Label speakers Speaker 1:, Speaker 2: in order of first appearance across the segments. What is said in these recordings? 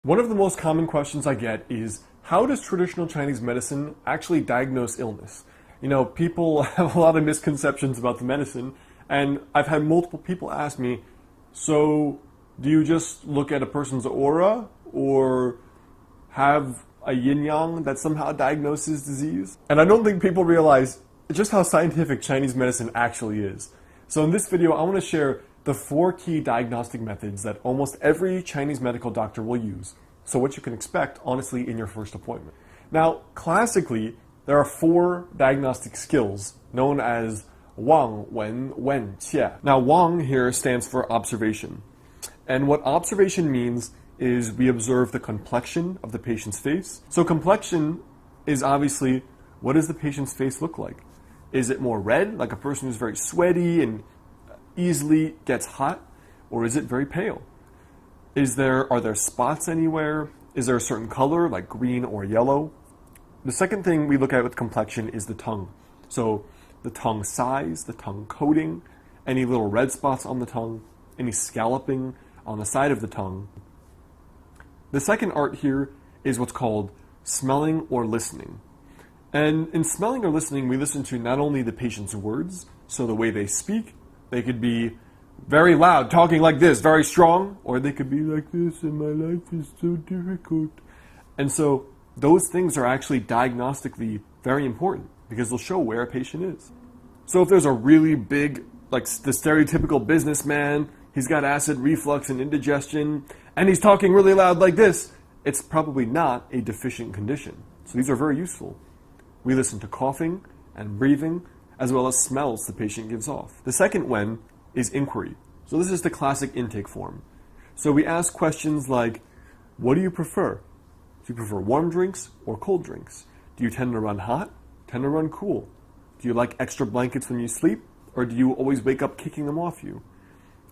Speaker 1: One of the most common questions I get is, how does traditional Chinese medicine actually diagnose illness? You know, people have a lot of misconceptions about the medicine, and I've had multiple people ask me, so do you just look at a person's aura or have a yin-yang that somehow diagnoses disease? And I don't think people realize just how scientific Chinese medicine actually is. So in this video, I want to share the 4 key diagnostic methods that almost every Chinese medical doctor will use. So what you can expect, honestly, in your first appointment. Now, classically, there are 4 diagnostic skills known as Wang, Wen, Wen, Qie. Now, Wang here stands for observation. And what observation means is we observe the complexion of the patient's face. So complexion is obviously, what does the patient's face look like? Is it more red, like a person who's very sweaty and easily gets hot, or is it very pale? Are there spots anywhere? Is there a certain color, like green or yellow? The second thing we look at with complexion is the tongue. So the tongue size, the tongue coating, any little red spots on the tongue, any scalloping on the side of the tongue. The second art here is what's called smelling or listening. And in smelling or listening, we listen to not only the patient's words, so the way they speak. They could be very loud, talking like this, very strong, or they could be like this, and my life is so difficult. And so those things are actually diagnostically very important because they'll show where a patient is. So if there's a really big, like the stereotypical businessman, he's got acid reflux and indigestion, and he's talking really loud like this, it's probably not a deficient condition. So these are very useful. We listen to coughing and breathing, as well as smells the patient gives off. The second Wen is inquiry. So this is the classic intake form. So we ask questions like, what do you prefer? Do you prefer warm drinks or cold drinks? Do you tend to run hot? Tend to run cool? Do you like extra blankets when you sleep? Or do you always wake up kicking them off you?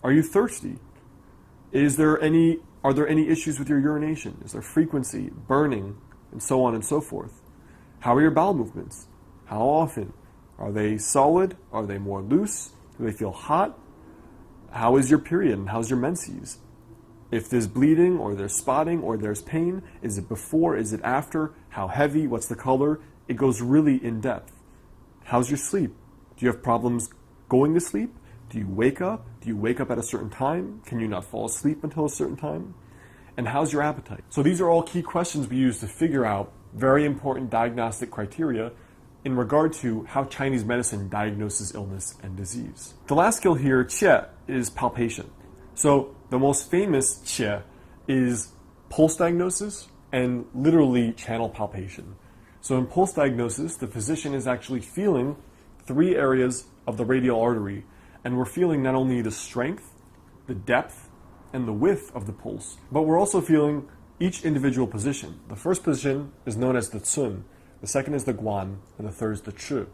Speaker 1: Are you thirsty? Are there any issues with your urination? Is there frequency, burning, and so on and so forth? How are your bowel movements? How often? Are they solid? Are they more loose? Do they feel hot? How is your period and how's your menses? If there's bleeding or there's spotting or there's pain, is it before? Is it after? How heavy? What's the color? It goes really in depth. How's your sleep? Do you have problems going to sleep? Do you wake up? Do you wake up at a certain time? Can you not fall asleep until a certain time? And how's your appetite? So these are all key questions we use to figure out very important diagnostic criteria in regard to how Chinese medicine diagnoses illness and disease. The last skill here, Qie, is palpation. So the most famous Qie is pulse diagnosis and literally channel palpation. So in pulse diagnosis, the physician is actually feeling 3 areas of the radial artery, and we're feeling not only the strength, the depth, and the width of the pulse, but we're also feeling each individual position. The first position is known as the Cun, the second is the Guan, and the third is the Chi.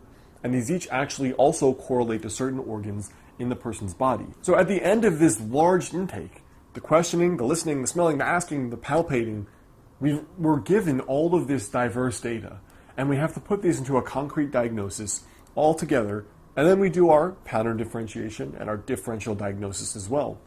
Speaker 1: And these each actually also correlate to certain organs in the person's body. So at the end of this large intake, the questioning, the listening, the smelling, the asking, the palpating, we're given all of this diverse data, and we have to put these into a concrete diagnosis all together, and then we do our pattern differentiation and our differential diagnosis as well.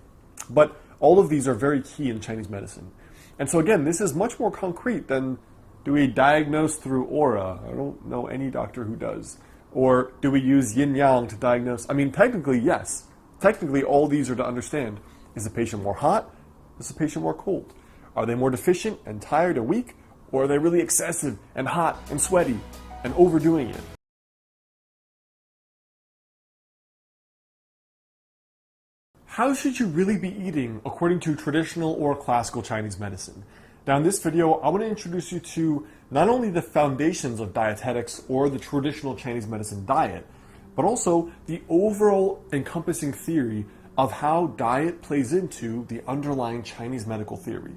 Speaker 1: But all of these are very key in Chinese medicine. And so again, this is much more concrete than, do we diagnose through aura? I don't know any doctor who does. Or do we use yin-yang to diagnose? I mean, technically, yes. Technically, all these are to understand. Is the patient more hot? Is the patient more cold? Are they more deficient and tired and weak? Or are they really excessive and hot and sweaty and overdoing it? How should you really be eating according to traditional or classical Chinese medicine? Now in this video, I want to introduce you to not only the foundations of dietetics or the traditional Chinese medicine diet, but also the overall encompassing theory of how diet plays into the underlying Chinese medical theory.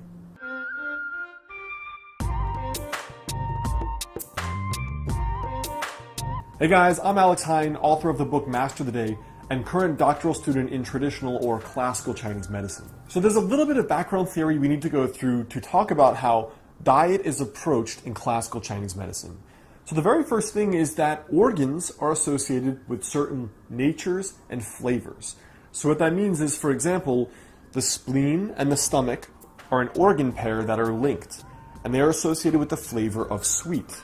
Speaker 1: Hey guys, I'm Alex Hein, author of the book Master the Day, and current doctoral student in traditional or classical Chinese medicine. So there's a little bit of background theory we need to go through to talk about how diet is approached in classical Chinese medicine. So the very first thing is that organs are associated with certain natures and flavors. So what that means is, for example, the spleen and the stomach are an organ pair that are linked, and they are associated with the flavor of sweet.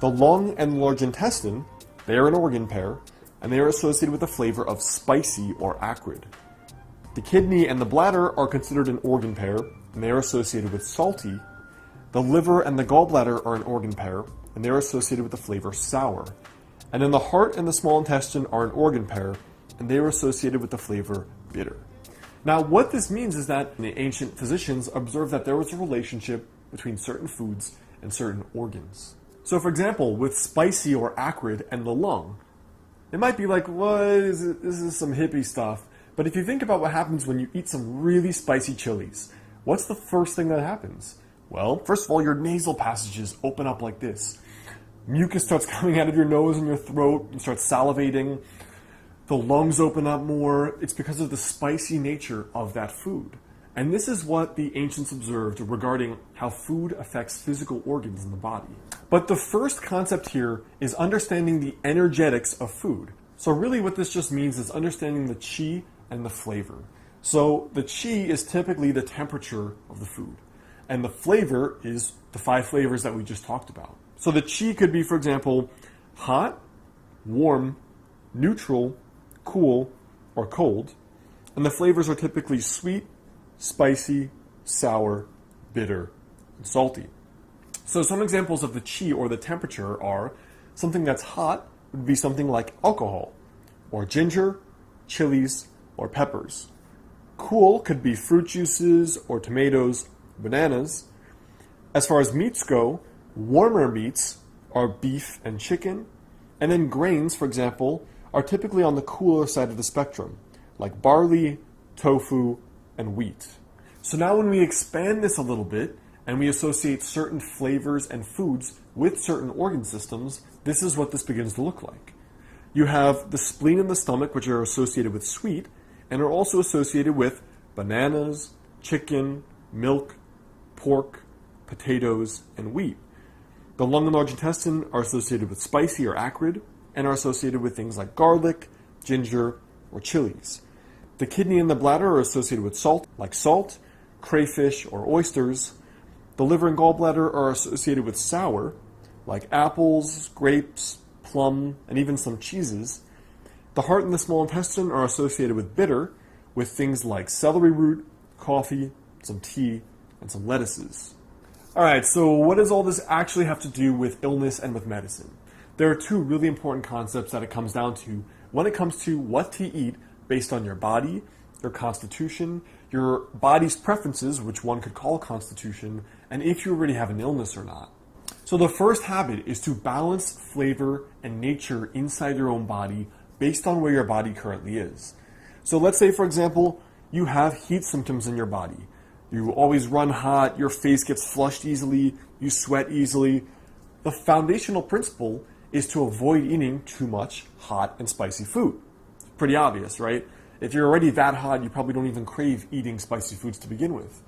Speaker 1: The lung and large intestine, they are an organ pair, and they are associated with the flavor of spicy or acrid. The kidney and the bladder are considered an organ pair, and they are associated with salty. The liver and the gallbladder are an organ pair, and they are associated with the flavor sour. And then the heart and the small intestine are an organ pair, and they are associated with the flavor bitter. Now, what this means is that the ancient physicians observed that there was a relationship between certain foods and certain organs. So, for example, with spicy or acrid and the lung, it might be like, what is it? This is some hippie stuff. But if you think about what happens when you eat some really spicy chilies, what's the first thing that happens? Well, first of all, your nasal passages open up like this. Mucus starts coming out of your nose and your throat. You start salivating. The lungs open up more. It's because of the spicy nature of that food. And this is what the ancients observed regarding how food affects physical organs in the body. But the first concept here is understanding the energetics of food. So really what this just means is understanding the qi and the flavor. So the qi is typically the temperature of the food. And the flavor is the 5 flavors that we just talked about. So the qi could be, for example, hot, warm, neutral, cool, or cold. And the flavors are typically sweet, spicy, sour, bitter, and salty. So some examples of the qi or the temperature are something that's hot would be something like alcohol, or ginger, chilies, or peppers. Cool could be fruit juices or tomatoes, bananas. As far as meats go, warmer meats are beef and chicken, and then grains, for example, are typically on the cooler side of the spectrum, like barley, tofu, and wheat. So now when we expand this a little bit, and we associate certain flavors and foods with certain organ systems, this is what this begins to look like. You have the spleen and the stomach, which are associated with sweet, and are also associated with bananas, chicken, milk, pork, potatoes, and wheat. The lung and large intestine are associated with spicy or acrid, and are associated with things like garlic, ginger, or chilies. The kidney and the bladder are associated with salt, like salt, crayfish, or oysters. The liver and gallbladder are associated with sour, like apples, grapes, plum, and even some cheeses. The heart and the small intestine are associated with bitter, with things like celery root, coffee, some tea, and some lettuces. Alright, so what does all this actually have to do with illness and with medicine? There are 2 really important concepts that it comes down to when it comes to what to eat based on your body, your constitution, your body's preferences, which one could call constitution, and if you already have an illness or not. So the first habit is to balance flavor and nature inside your own body based on where your body currently is. So let's say, for example, you have heat symptoms in your body. You always run hot, your face gets flushed easily, you sweat easily. The foundational principle is to avoid eating too much hot and spicy food. It's pretty obvious, right? If you're already that hot, you probably don't even crave eating spicy foods to begin with.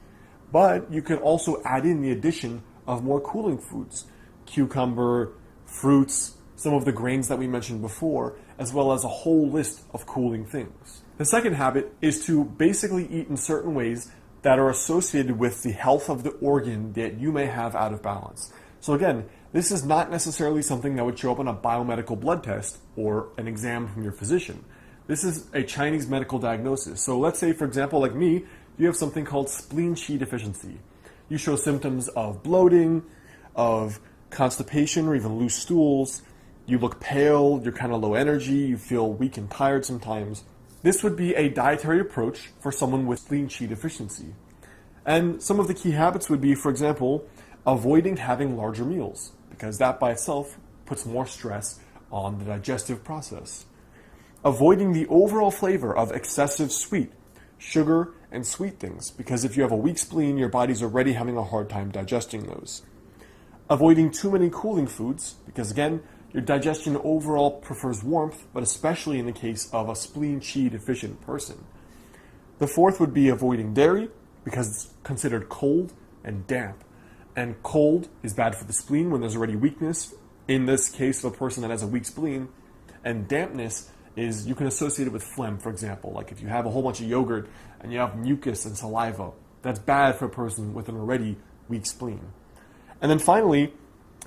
Speaker 1: But you could also add in the addition of more cooling foods, cucumber, fruits, some of the grains that we mentioned before, as well as a whole list of cooling things. The second habit is to basically eat in certain ways that are associated with the health of the organ that you may have out of balance. So again, this is not necessarily something that would show up on a biomedical blood test or an exam from your physician. This is a Chinese medical diagnosis. So let's say, for example, like me, you have something called spleen qi deficiency. You show symptoms of bloating, of constipation or even loose stools. You look pale, you're kind of low energy, you feel weak and tired sometimes. This would be a dietary approach for someone with spleen qi deficiency. And some of the key habits would be, for example, avoiding having larger meals, because that by itself puts more stress on the digestive process. Avoiding the overall flavor of excessive sweet, sugar, and sweet things, because if you have a weak spleen, your body's already having a hard time digesting those. Avoiding too many cooling foods, because again, your digestion overall prefers warmth, but especially in the case of a spleen qi deficient person. The fourth would be avoiding dairy, because it's considered cold and damp. And cold is bad for the spleen when there's already weakness, in this case of a person that has a weak spleen. And dampness you can associate it with phlegm, for example. Like if you have a whole bunch of yogurt and you have mucus and saliva, That's bad for a person with an already weak spleen. And then finally,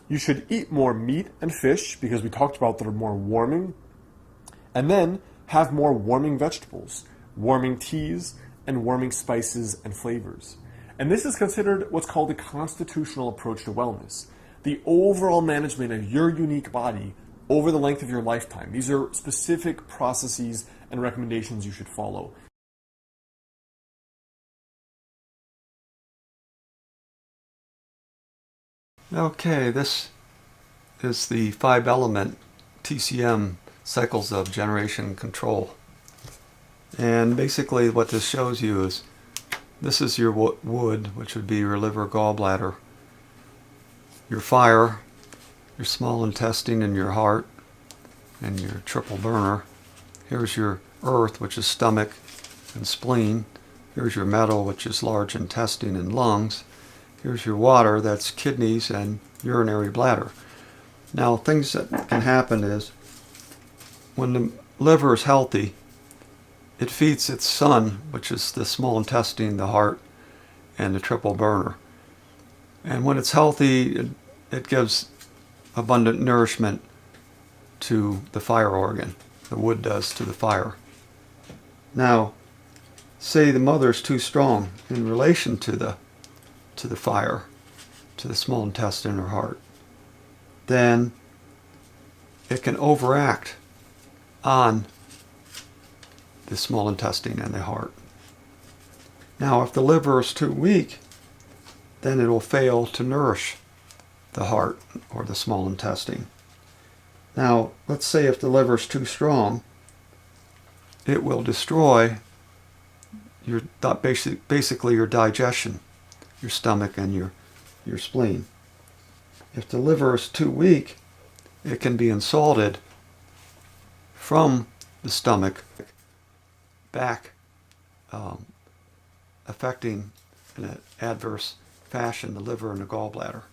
Speaker 1: you should eat more meat and fish, because we talked about that are more warming. And then have more warming vegetables, warming teas, and warming spices and flavors. And this is considered what's called a constitutional approach to wellness, the overall management of your unique body over the length of your lifetime. These are specific processes and recommendations you should follow.
Speaker 2: Okay, this is the 5-element TCM cycles of generation control. And basically what this shows you is this is your wood, which would be your liver, gallbladder, your fire, your small intestine and your heart, and your triple burner. Here's your earth, which is stomach and spleen. Here's your metal, which is large intestine and lungs. Here's your water, that's kidneys and urinary bladder. Now, things that can happen is when the liver is healthy, it feeds its son, which is the small intestine, the heart, and the triple burner. And when it's healthy, it gives abundant nourishment to the fire organ. The wood does to the fire. Now, say the mother's too strong in relation to the fire, to the small intestine or heart, then it can overact on the small intestine and the heart. Now, if the liver is too weak, then it will fail to nourish the heart or the small intestine. Now, let's say if the liver is too strong, it will destroy your basically your digestion, your stomach and your spleen. If the liver is too weak, it can be insulted from the stomach back, affecting in an adverse fashion the liver and the gallbladder.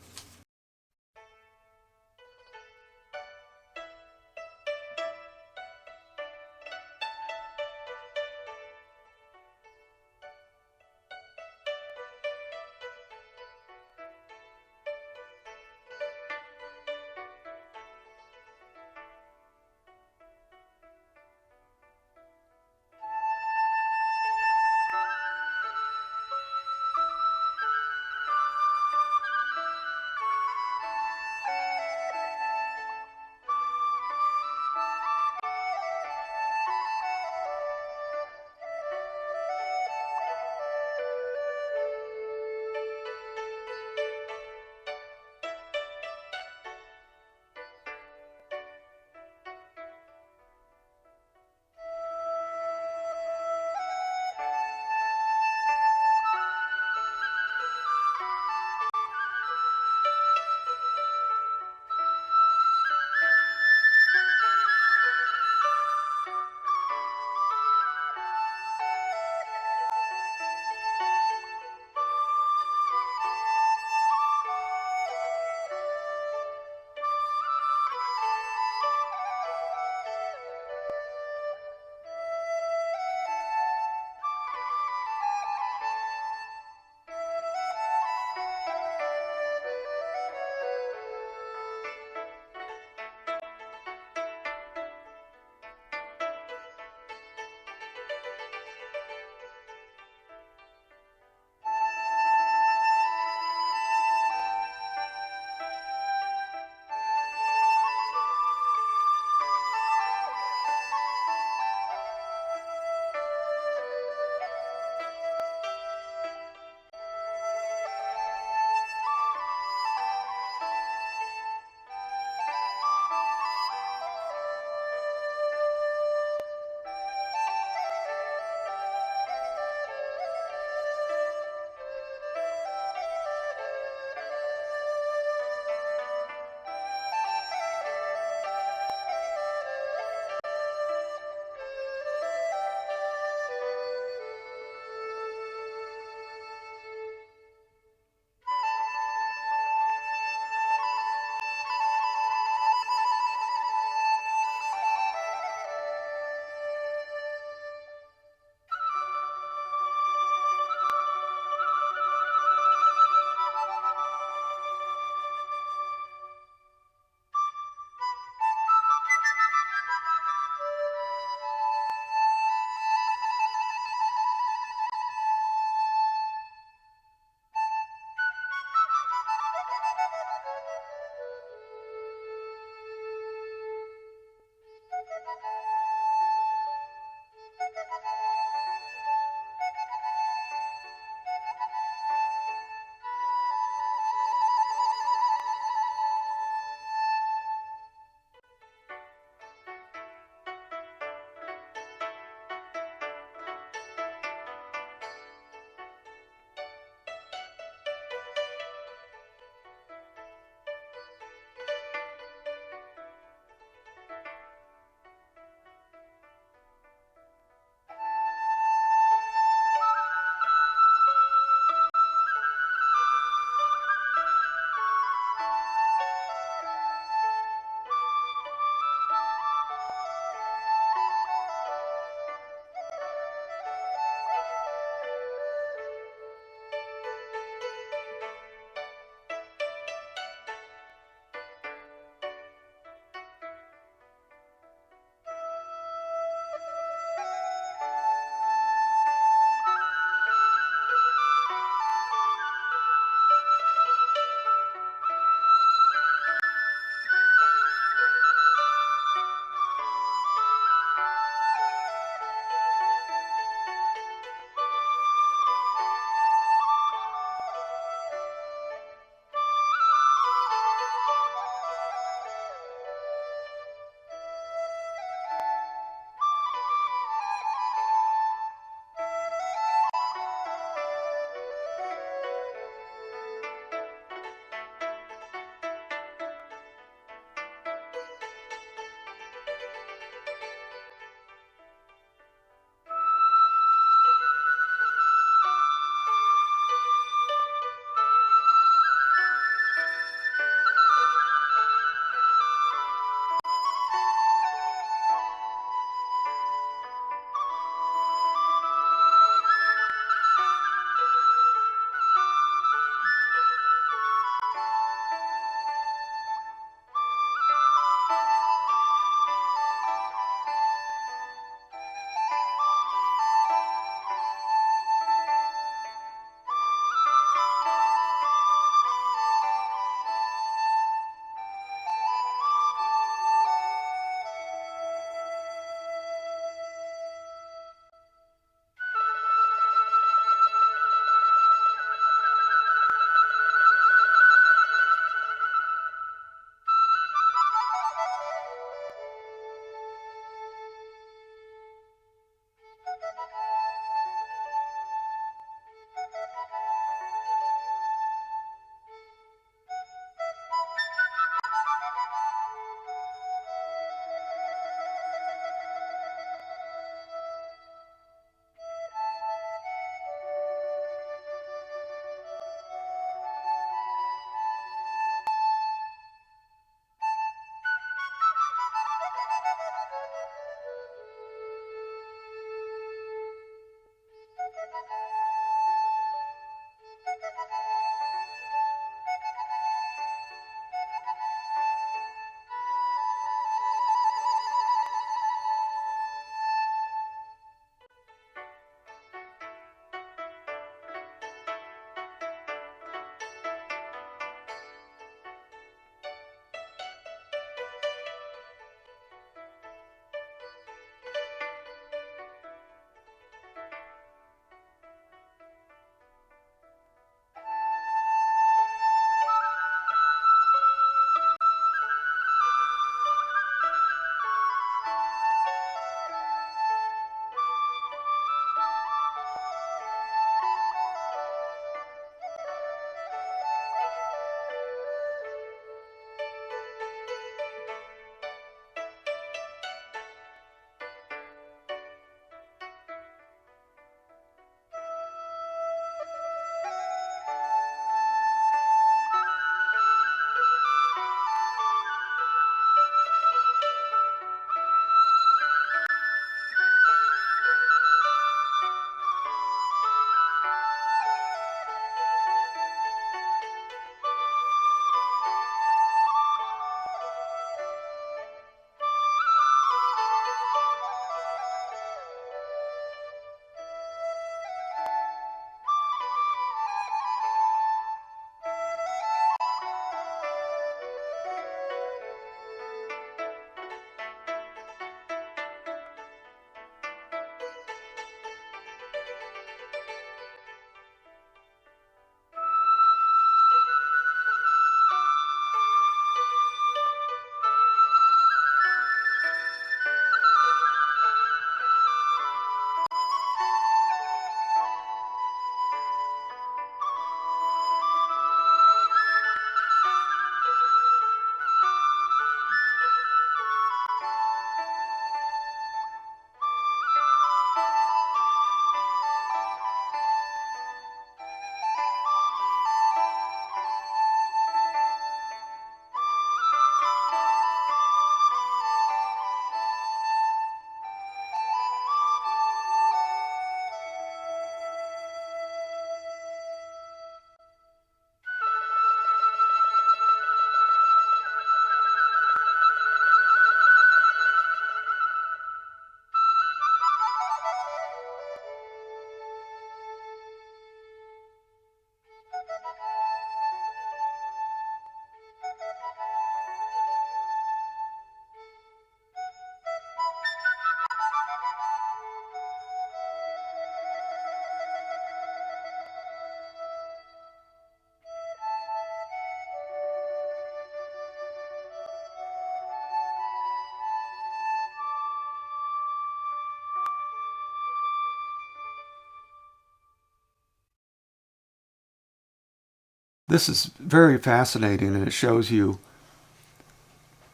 Speaker 2: This is very fascinating, and it shows you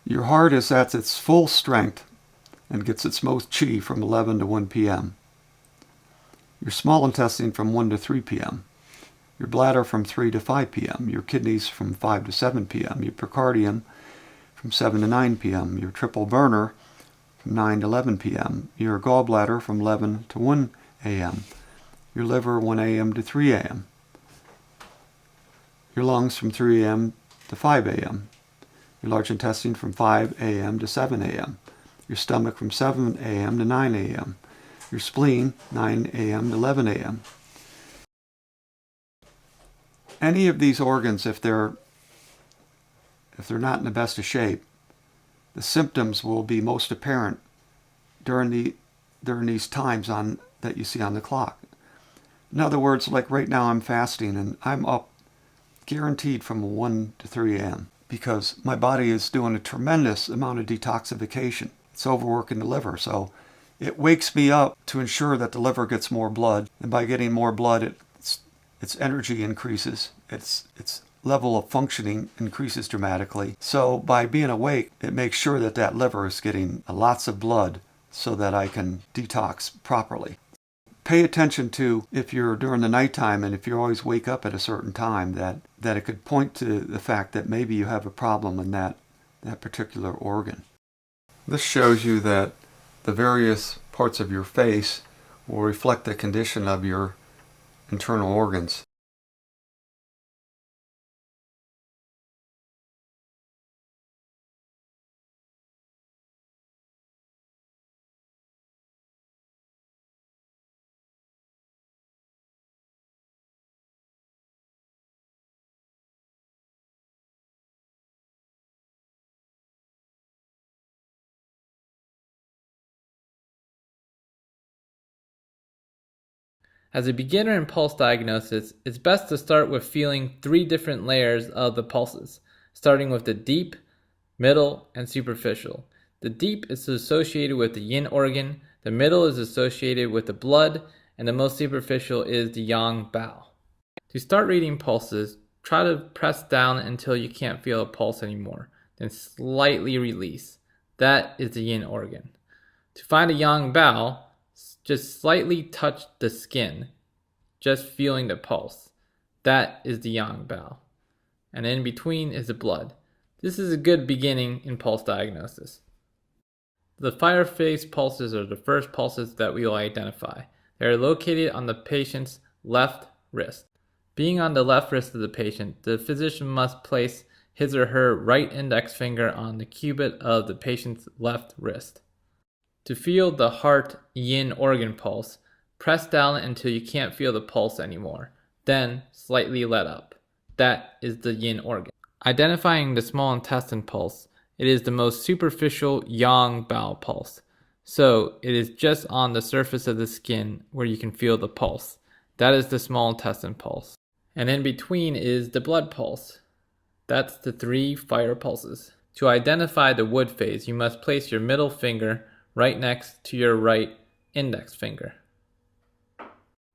Speaker 2: your heart is at its full strength and gets its most qi from 11 to 1 p.m. Your small intestine from 1 to 3 p.m. Your bladder from 3 to 5 p.m. Your kidneys from 5 to 7 p.m. Your precardium from 7 to 9 p.m. Your triple burner from 9 to 11 p.m. Your gallbladder from 11 to 1 a.m. Your liver 1 a.m. to 3 a.m. Your lungs from 3 a.m. to 5 a.m. Your large intestine from 5 a.m. to 7 a.m. Your stomach from 7 a.m. to 9 a.m. Your spleen 9 a.m. to 11 a.m. Any of these organs, if they're not in the best of shape, the symptoms will be most apparent during these times that you see on the clock. In other words, like right now I'm fasting and I'm up guaranteed from 1 to 3 a.m. because my body is doing a tremendous amount of detoxification. It's overworking the liver, so it wakes me up to ensure that the liver gets more blood, and by getting more blood, its energy increases, its level of functioning increases dramatically. So by being awake, it makes sure that that liver is getting lots of blood so that I can detox properly. Pay attention to if you're during the nighttime and if you always wake up at a certain time, that it could point to the fact that maybe you have a problem in that particular organ. This shows you that the various parts of your face will reflect the condition of your internal organs.
Speaker 3: As a beginner in pulse diagnosis, it's best to start with feeling 3 different layers of the pulses, starting with the deep, middle, and superficial. The deep is associated with the yin organ, the middle is associated with the blood, and the most superficial is the yang bao. To start reading pulses, try to press down until you can't feel a pulse anymore, then slightly release. That is the yin organ. To find a yang bao, just slightly touch the skin, just feeling the pulse. That is the yang bao. And in between is the blood. This is a good beginning in pulse diagnosis. The fire phase pulses are the first pulses that we will identify. They are located on the patient's left wrist. Being on the left wrist of the patient, the physician must place his or her right index finger on the cubit of the patient's left wrist. To feel the heart yin organ pulse, press down until you can't feel the pulse anymore. Then slightly let up. That is the yin organ. Identifying the small intestine pulse, it is the most superficial yang bao pulse. So it is just on the surface of the skin where you can feel the pulse. That is the small intestine pulse. And in between is the blood pulse. That's the 3 fire pulses. To identify the wood phase, you must place your middle finger right next to your right index finger.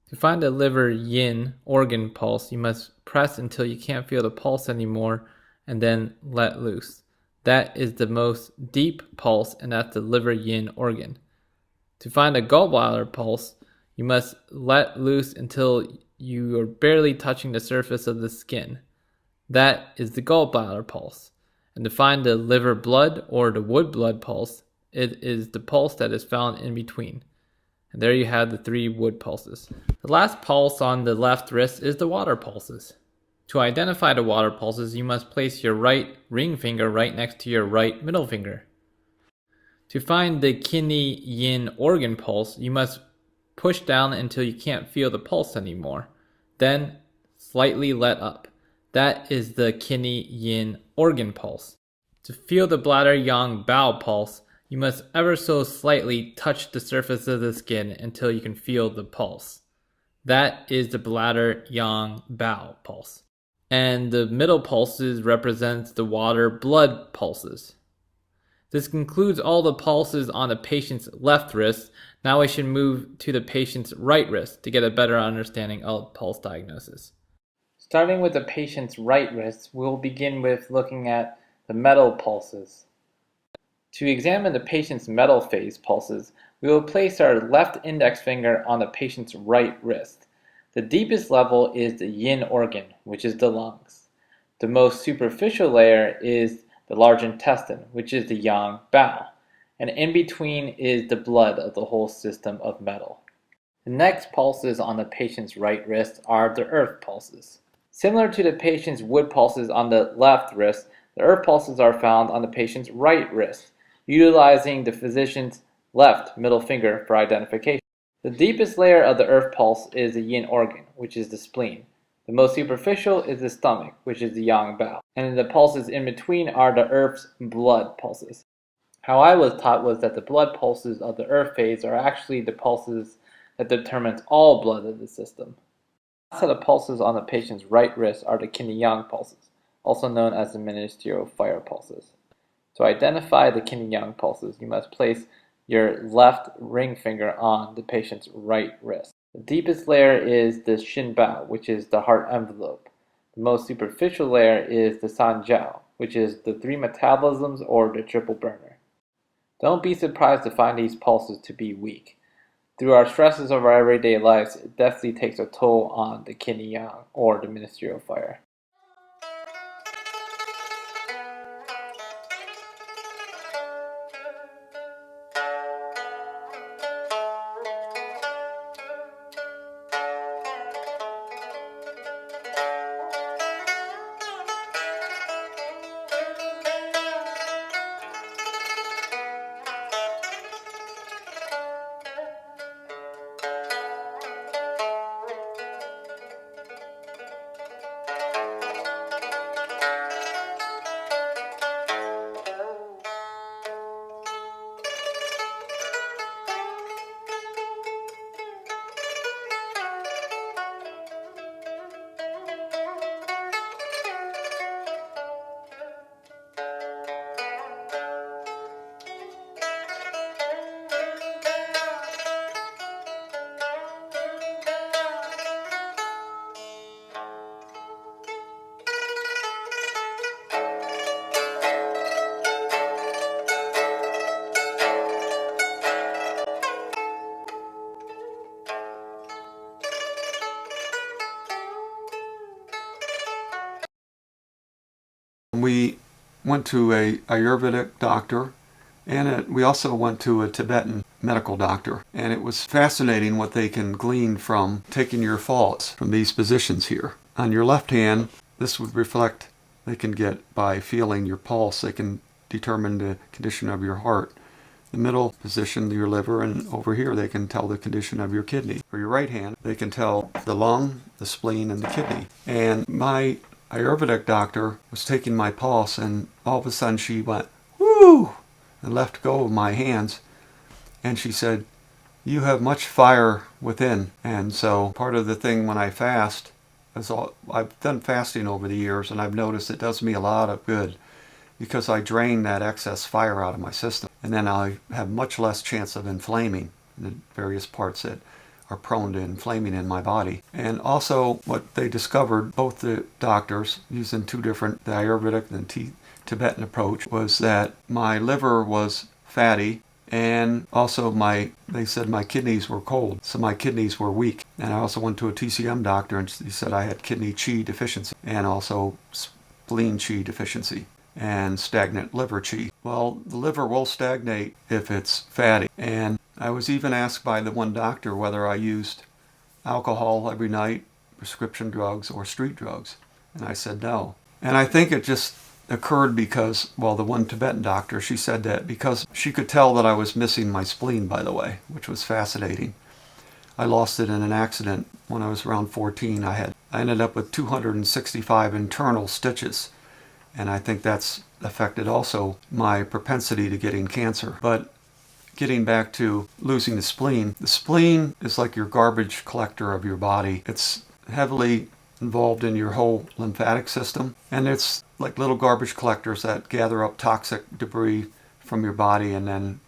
Speaker 3: To find the liver yin organ pulse, you must press until you can't feel the pulse anymore and then let loose. That is the most deep pulse, and that's the liver yin organ. To find the gallbladder pulse, you must let loose until you are barely touching the surface of the skin. That is the gallbladder pulse. And to find the liver blood or the wood blood pulse, it is the pulse that is found in between. And there you have the 3 wood pulses. The last pulse on the left wrist is the water pulses. To identify the water pulses, you must place your right ring finger right next to your right middle finger. To find the kidney yin organ pulse, you must push down until you can't feel the pulse anymore. Then slightly let up. That is the kidney yin organ pulse. To feel the bladder yang bao pulse, you must ever so slightly touch the surface of the skin until you can feel the pulse. That is the bladder yang bao pulse. And the middle pulses represents the water blood pulses. This concludes all the pulses on the patient's left wrist. Now we should move to the patient's right wrist to get a better understanding of pulse diagnosis. Starting with the patient's right wrist, we'll begin with looking at the metal pulses. To examine the patient's metal phase pulses, we will place our left index finger on the patient's right wrist. The deepest level is the yin organ, which is the lungs. The most superficial layer is the large intestine, which is the yang bowel. And in between is the blood of the whole system of metal. The next pulses on the patient's right wrist are the earth pulses. Similar to the patient's wood pulses on the left wrist, the earth pulses are found on the patient's right wrist, utilizing the physician's left middle finger for identification. The deepest layer of the earth pulse is the yin organ, which is the spleen. The most superficial is the stomach, which is the yang bowel. And the pulses in between are the earth's blood pulses. How I was taught was that the blood pulses of the earth phase are actually the pulses that determines all blood of the system. The last set of pulses on the patient's right wrist are the yin-yang pulses, also known as the ministerial fire pulses. To identify the yin-yang pulses, you must place your left ring finger on the patient's right wrist. The deepest layer is the shinbao, which is the heart envelope. The most superficial layer is the sanjiao, which is the three metabolisms or the triple burner. Don't be surprised to find these pulses to be weak. Through our stresses of our everyday lives, it definitely takes a toll on the yin-yang or the ministerial fire.
Speaker 2: We went to a Ayurvedic doctor, and we also went to a Tibetan medical doctor. And it was fascinating what they can glean from taking your faults from these positions here. On your left hand, this would reflect, they can get by feeling your pulse, they can determine the condition of your heart. The middle position, your liver, and over here they can tell the condition of your kidney. For your right hand, they can tell the lung, the spleen, and the kidney. And my Ayurvedic doctor was taking my pulse, and all of a sudden she went, whoo, and left go of my hands. And she said, you have much fire within. And so part of the thing when I fast, I've done fasting over the years, and I've noticed it does me a lot of good because I drain that excess fire out of my system. And then I have much less chance of inflaming the various parts that are prone to inflaming in my body. And also what they discovered, both the doctors using two different, the Ayurvedic and the Tibetan approach, was that my liver was fatty, and also they said my kidneys were cold, so my kidneys were weak. And I also went to a TCM doctor, and he said I had kidney qi deficiency and also spleen qi deficiency and stagnant liver qi. Well, the liver will stagnate if it's fatty. And I was even asked by the one doctor whether I used alcohol every night, prescription drugs, or street drugs. And I said no. And I think it just occurred because, well, the one Tibetan doctor, she said that because she could tell that I was missing my spleen, by the way, which was fascinating. I lost it in an accident when I was around 14. I ended up with 265 internal stitches. And I think that's affected also my propensity to getting cancer. But getting back to losing the spleen is like your garbage collector of your body. It's heavily involved in your whole lymphatic system. And it's like little garbage collectors that gather up toxic debris from your body and then,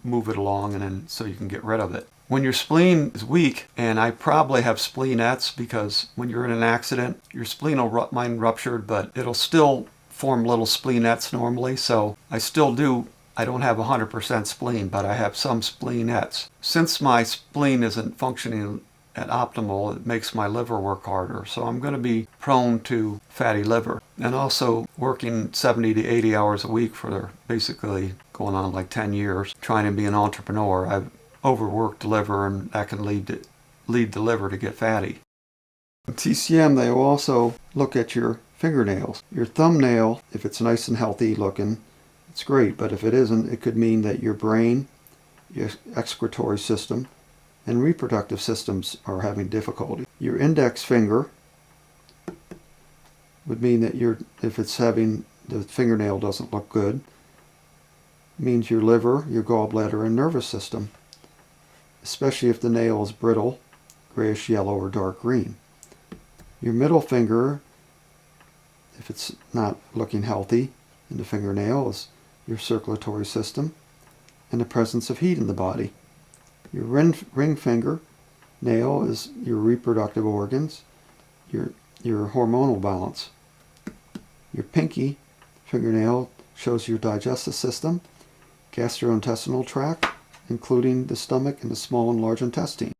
Speaker 2: move it along, and then so you can get rid of it. When your spleen is weak, and I probably have spleenettes because when you're in an accident, your spleen will mine ruptured, but it'll still form little spleenettes normally. So I don't have 100% spleen, but I have some spleenettes. Since my spleen isn't functioning at optimal, it makes my liver work harder. So I'm going to be prone to fatty liver. And also working 70 to 80 hours a week for basically going on like 10 years, trying to be an entrepreneur. I've overworked the liver, and that can lead the liver to get fatty. In TCM, they will also look at your fingernails. Your thumbnail, if it's nice and healthy looking, it's great, but if it isn't, it could mean that your brain, your excretory system, and reproductive systems are having difficulty. Your index finger would mean that if it's having the fingernail doesn't look good, it means your liver, your gallbladder, and nervous system, especially if the nail is brittle, grayish yellow, or dark green. Your middle finger, if it's not looking healthy in the fingernail, is your circulatory system and the presence of heat in the body. Your ring finger nail is your reproductive organs, your hormonal balance. Your pinky fingernail shows your digestive system, gastrointestinal tract, including the stomach and the small and large intestine.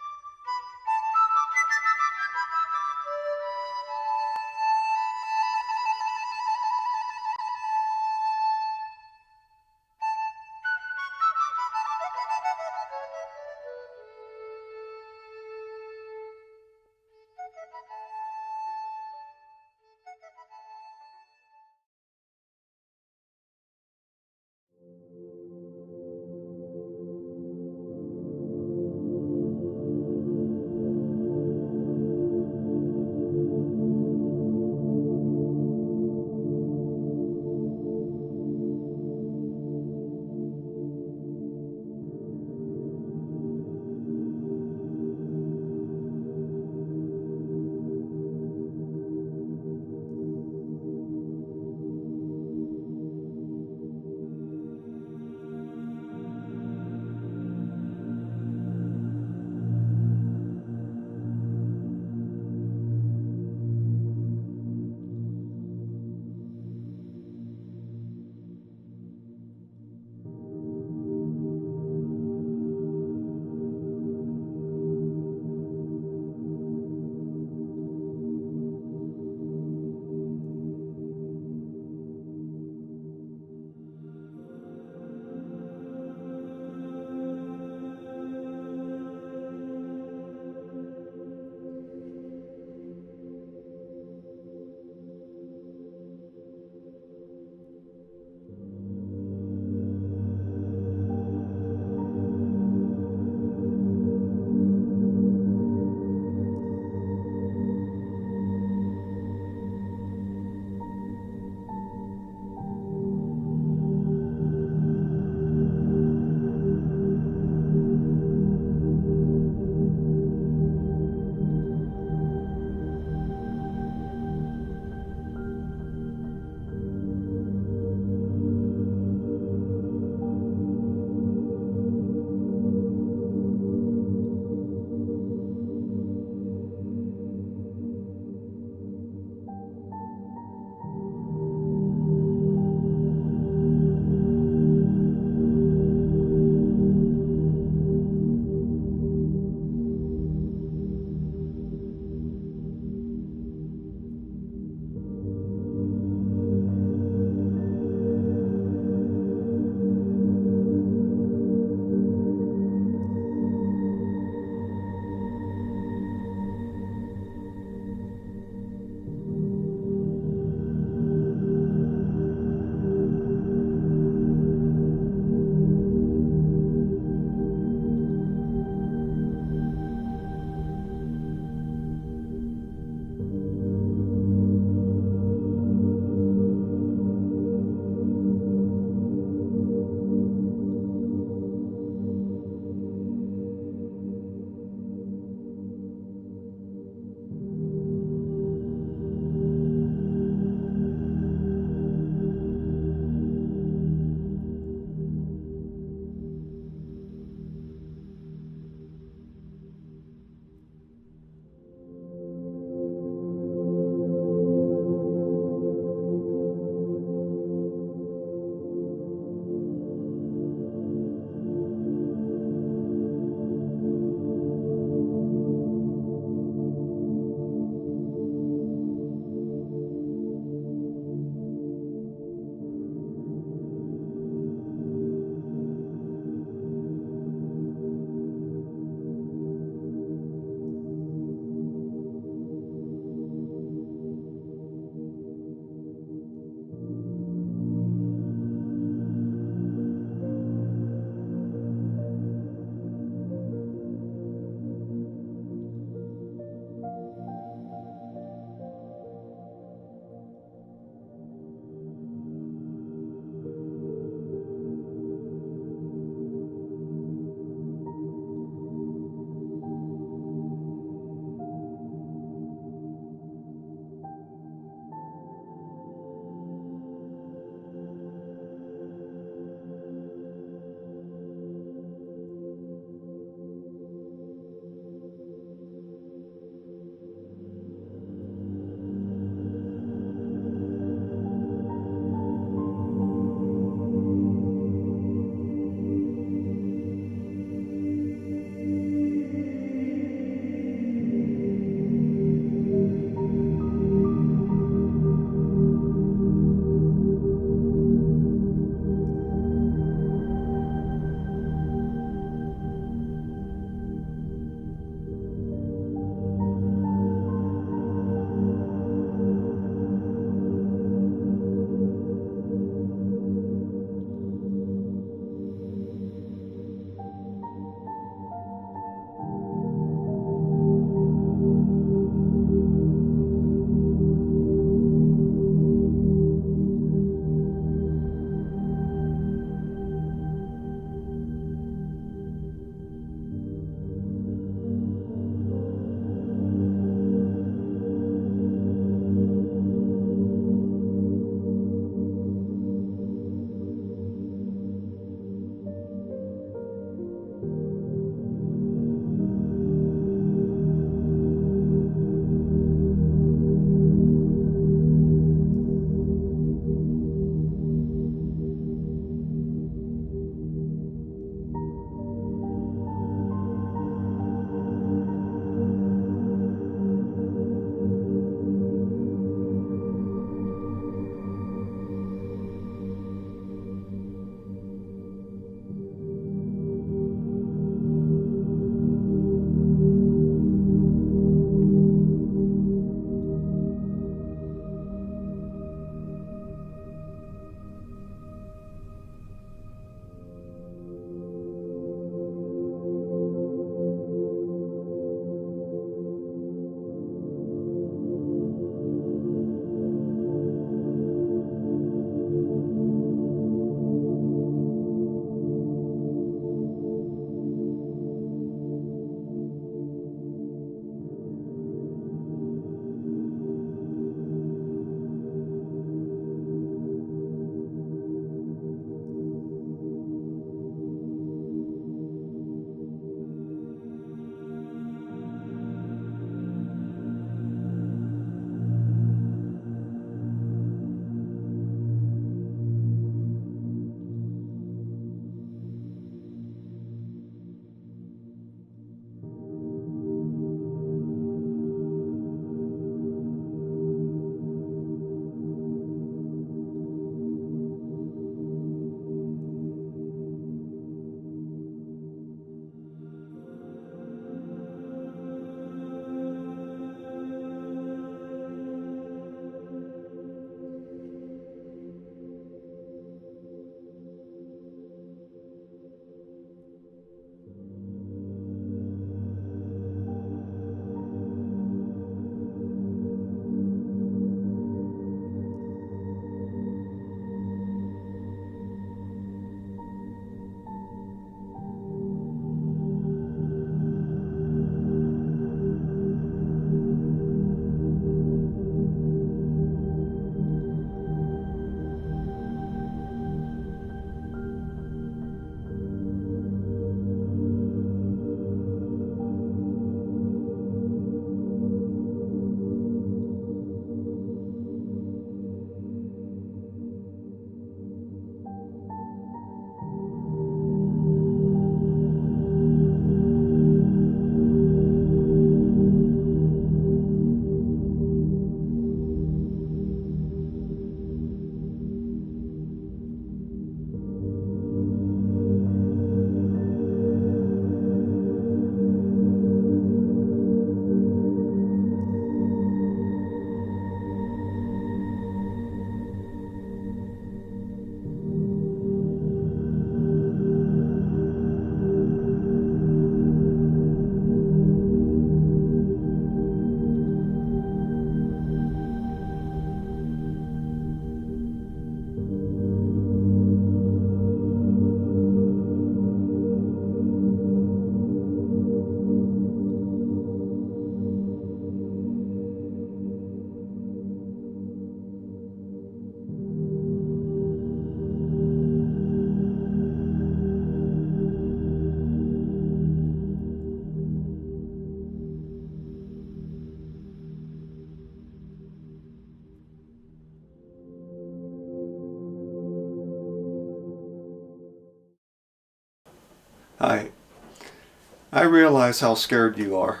Speaker 2: I realize how scared you are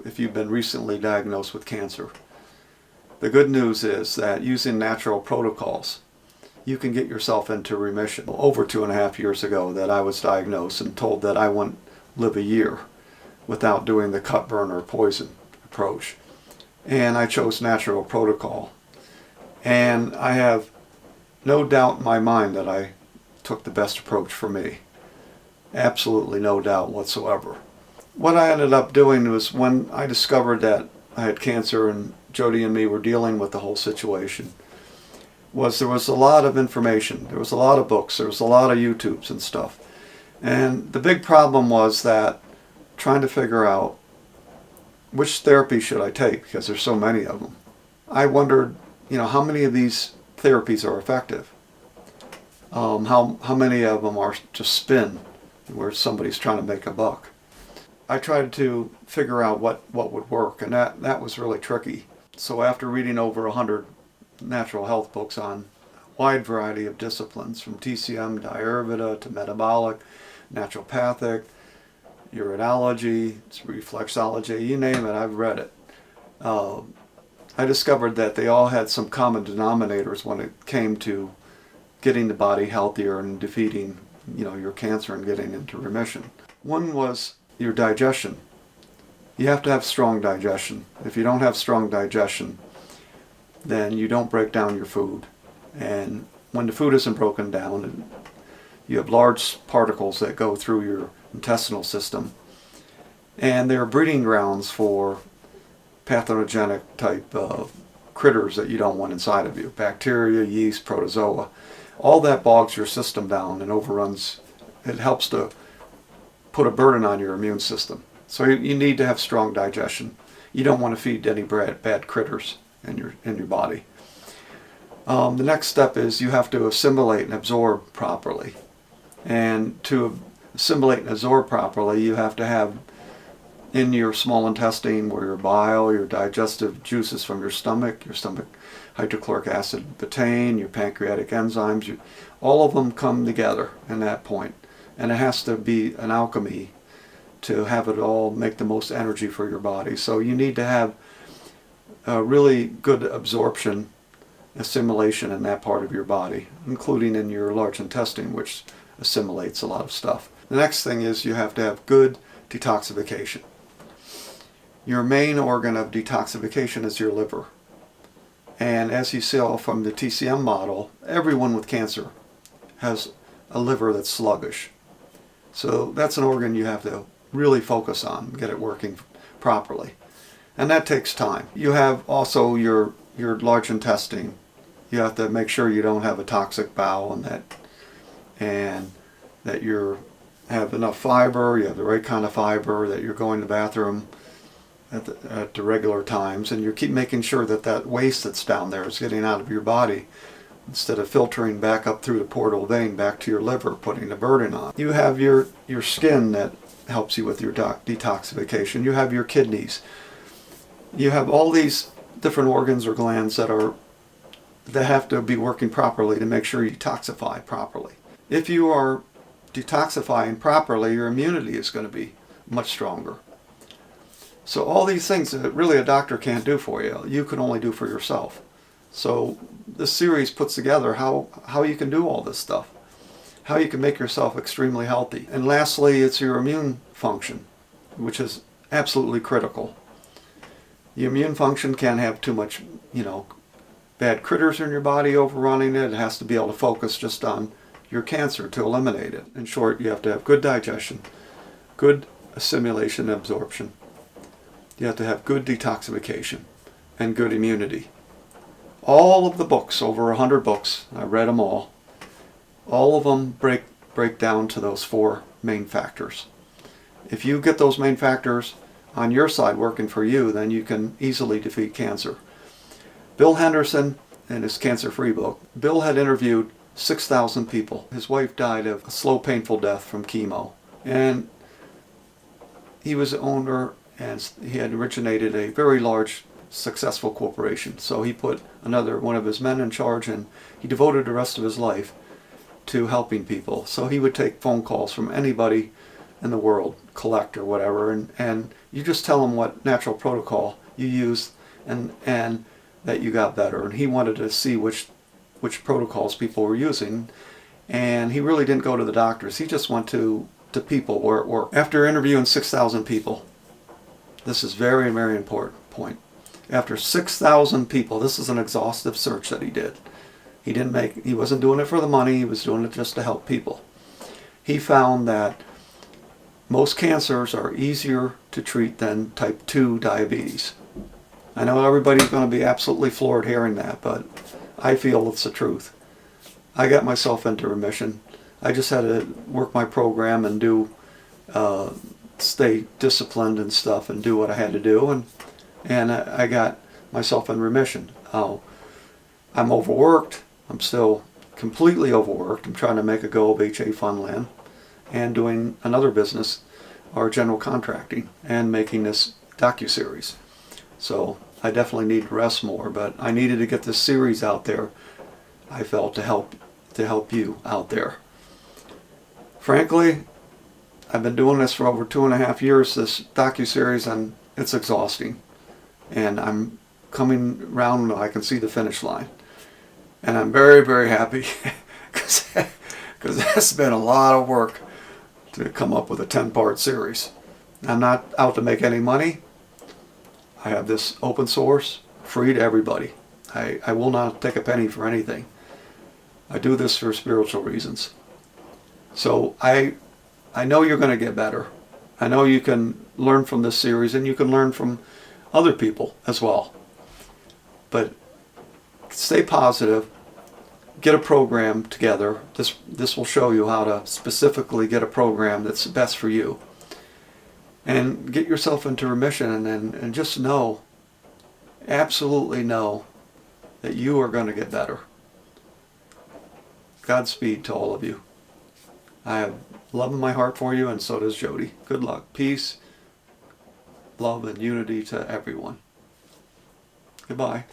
Speaker 2: if you've been recently diagnosed with cancer. The good news is that using natural protocols, you can get yourself into remission. Over 2.5 years ago that I was diagnosed and told that I wouldn't live a year without doing the cut, burn, or poison approach. And I chose natural protocol. And I have no doubt in my mind that I took the best approach for me. Absolutely no doubt whatsoever. What I ended up doing was, when I discovered that I had cancer and Jody and me were dealing with the whole situation, there was a lot of information. There was a lot of books. There was a lot of YouTubes and stuff. And the big problem was that trying to figure out which therapy should I take, because there's so many of them. I wondered, how many of these therapies are effective? How many of them are just spin, where somebody's trying to make a buck? I tried to figure out what would work, and that was really tricky. So after reading over 100 natural health books on a wide variety of disciplines, from TCM to Ayurveda to Metabolic, Naturopathic, Urology, Reflexology, you name it, I've read it. I discovered that they all had some common denominators when it came to getting the body healthier and defeating, your cancer and getting into remission. One was your digestion. You have to have strong digestion. If you don't have strong digestion, then you don't break down your food. And when the food isn't broken down, you have large particles that go through your intestinal system. And they're breeding grounds for pathogenic type of critters that you don't want inside of you. Bacteria, yeast, protozoa. All that bogs your system down and overruns. It helps to put a burden on your immune system. So you need to have strong digestion. You don't want to feed any bad critters in your body. The next step is you have to assimilate and absorb properly. And to assimilate and absorb properly, you have to have in your small intestine, where your bile, your digestive juices from your stomach hydrochloric acid, betaine, your pancreatic enzymes, all of them come together in that point. And it has to be an alchemy to have it all make the most energy for your body. So you need to have a really good absorption, assimilation in that part of your body, including in your large intestine, which assimilates a lot of stuff. The next thing is you have to have good detoxification. Your main organ of detoxification is your liver. And as you saw from the TCM model, everyone with cancer has a liver that's sluggish. So that's an organ you have to really focus on, get it working properly. And that takes time. You have also your large intestine. You have to make sure you don't have a toxic bowel, and that you have enough fiber, you have the right kind of fiber, that you're going to the bathroom at the regular times, and you keep making sure that waste that's down there is getting out of your body instead of filtering back up through the portal vein back to your liver, putting a burden on. You have your skin that helps you with your detoxification. You have your kidneys. You have all these different organs or glands that have to be working properly to make sure you detoxify properly. If you are detoxifying properly, your immunity is going to be much stronger. So all these things that really a doctor can't do for you, you can only do for yourself. So this series puts together how you can do all this stuff, how you can make yourself extremely healthy. And lastly, it's your immune function, which is absolutely critical. The immune function can't have too much, bad critters in your body overrunning it. It has to be able to focus just on your cancer to eliminate it. In short, you have to have good digestion, good assimilation and absorption. You have to have good detoxification and good immunity. All of the books, over 100 books, I read them all of them break down to those 4 main factors. If you get those main factors on your side working for you, then you can easily defeat cancer. Bill Henderson, in his Cancer-Free book, Bill had interviewed 6,000 people. His wife died of a slow, painful death from chemo. And he was the owner, and he had originated a very large, successful corporation. So he put one of his men in charge, and he devoted the rest of his life to helping people. So he would take phone calls from anybody in the world, collect or whatever, and you just tell them what natural protocol you used and that you got better. And he wanted to see which protocols people were using, and he really didn't go to the doctors. He just went to people where it worked. After interviewing 6,000 people, this is very, very important point. After 6,000 people, this is an exhaustive search that he did. He wasn't doing it for the money, he was doing it just to help people. He found that most cancers are easier to treat than type 2 diabetes. I know everybody's going to be absolutely floored hearing that, but I feel it's the truth. I got myself into remission. I just had to work my program and stay disciplined and stuff and do what I had to do, and I got myself in remission. I'm overworked. I'm still completely overworked. I'm trying to make a go of HA Funland and doing another business, or general contracting, and making this docuseries. So I definitely need to rest more, but I needed to get this series out there, I felt, to help you out there. Frankly, I've been doing this for over 2.5 years, this docuseries, and it's exhausting. And I'm coming around, I can see the finish line. And I'm very, very happy because it's been a lot of work to come up with a 10-part series. I'm not out to make any money. I have this open source, free to everybody. I will not take a penny for anything. I do this for spiritual reasons. So I know you're going to get better. I know you can learn from this series, and you can learn from other people as well. But stay positive. Get a program together. This will show you how to specifically get a program that's best for you. And get yourself into remission, and just know, absolutely know, that you are going to get better. Godspeed to all of you. I have love in my heart for you, and so does Jody. Good luck. Peace, love, and unity to everyone. Goodbye.